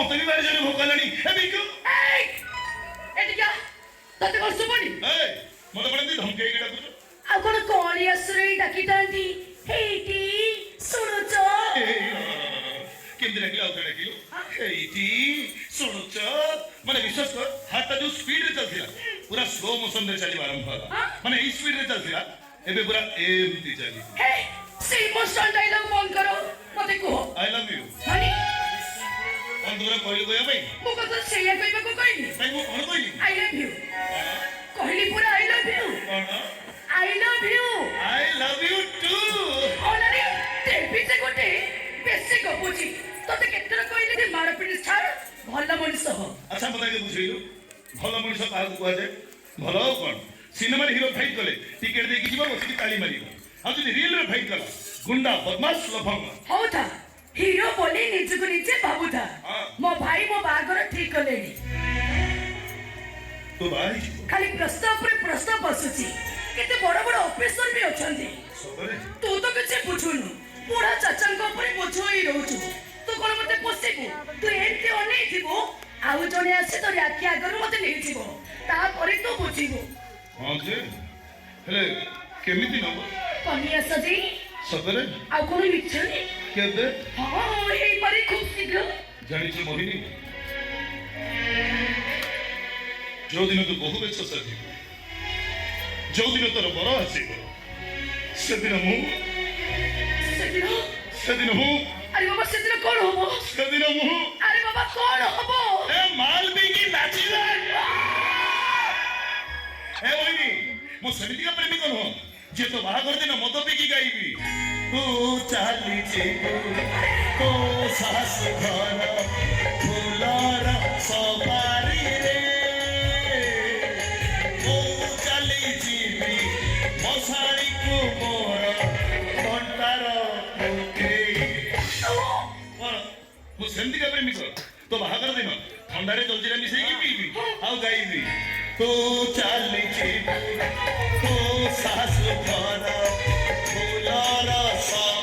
मत भी बारे जने भोक लानी ए बिकु एटिका तते को सुबनी ए मत पड़े धमके के डाकुछ आ कोन कोणी असुरी डाकितांती हेटी सुनुच केमती डाकिला आउथे डाकिलो एइटी सुनुच माने विश्वास कर हाथ जो स्पीड रे चलथिला पूरा स्लो मोशन रे चली आरंभ होला माने ई स्पीड रे चलथिला एबे पूरा एमती चली हे से मोशन डायलॉग मन करो मते को आई लव यू माने कोन तोरा कहली कोया भाई मो को सेया कहबा को कहली भाई मो कोन कहली आई लव यू कहली पूरा I love you I love you too ओनरे ते पीछे गोटे बेसे गपुची तते केतरा कहली जे मार पिट छाड़ भल मनुष्य हो अच्छा बता के बुझेइलो भल मनुष्य काहा को जाय भल कोन सिनेमा रे हीरो फाइट कले टिकट दे के जीवा बस ताली मारिबो आ जदि रियल रे फाइट कला गुंडा बदमाश लफंगा हो था हीरो बोली निज को नीचे बाबू था मो भाई मो बागर ठीक कलेनी तो भाई खाली प्रस्ताव पर प्रस्ताव बसुची केते बड़ बड़ ऑफिसर भी अछंती सतरे तू तो किछ बुझुनु बुढ़ा चाचा पर बोझई रहू तू कौन मत पोषेबू तू एमती अनै थीबू आउ जने आसे तो आखि आगर मत नहीं थीबो तापर तू बुझिबू हां जे हेले केमिति नब कनिया सजी सतरे आउ कोन मिछनी केबे हां एई परी खूब शीघ्र जानि छी मोहिनी जो दिन तो बहु बेच सजी जो दिन तोर बड़ आसीबो सेदिन हूँ अरे बाबा सेदिन कौन होबो सेदिन हूँ अरे बाबा कौन होबो ए माल बिकी नाचिला ए मोहिनी मो समिति का प्रेमी कोन हो जे तो बाहागर दिन मद बिकी गाइबी तू चाली जेबू तो सास घर फुलर सवारी रे तू चाली जीबी मसारी को मोर कंटार मो सेमती का प्रेमी तो बाहागर दिन ठंडारे जलजीरा मिसेकी पीबी आउ गाइबी तू चाली जीबू तो सास घर फुलर सवारी